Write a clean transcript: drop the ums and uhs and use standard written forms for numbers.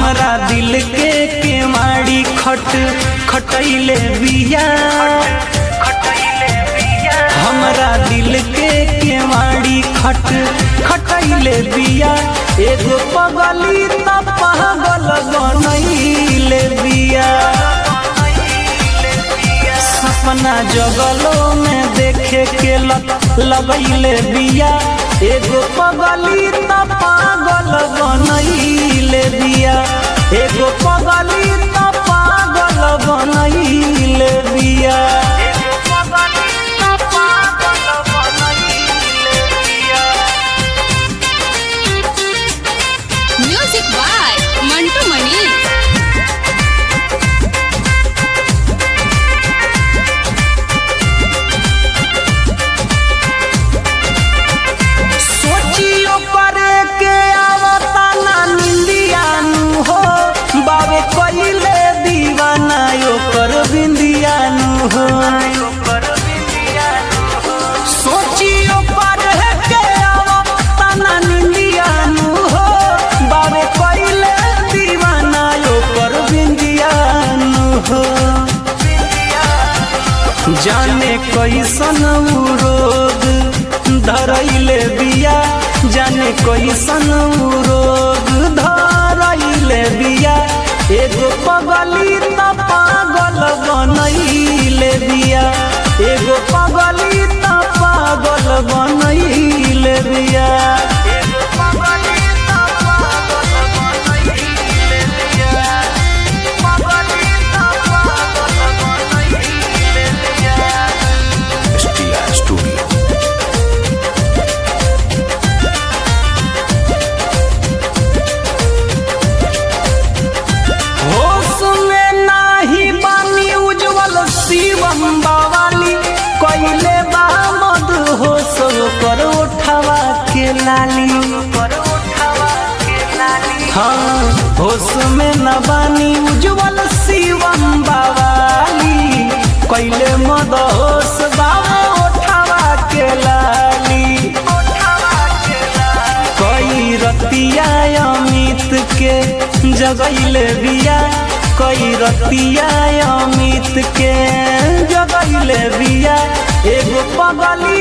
हमरा दिल के केवाड़ी खटैले बिया, हमरा दिल के केवाड़ी खटैले बिया। एगो पगली त पागल बनैले बिया, सपना जगलो में देखे के लगैले बिया। एगो पगली त पागल बनैले बिया, एगो पगली त पागल बनैले बिया। म्यूजिक बाय मंटू मनी। सोचियो पर के आवताना निंदियानु हो, बाबे कइले दीवाना ओकर बिंदियानु हो। जाने कैसन रोग धरैले बिया, जाने कैसन रोग धरैले बिया। एगो पगली त पागल बनैले बिया, एगो पगली त पागल बनैले बिया। कइले बा मद हो सब कर उठावा के लाली, हाँ होश में न बानी उज्जवल शिवम बावाली। कइले मद होश बाबा उठावा के लाली, कई रतिया अमित के जगैले बिया, कई रतिया अमित के जगैले बिया। एगो पगली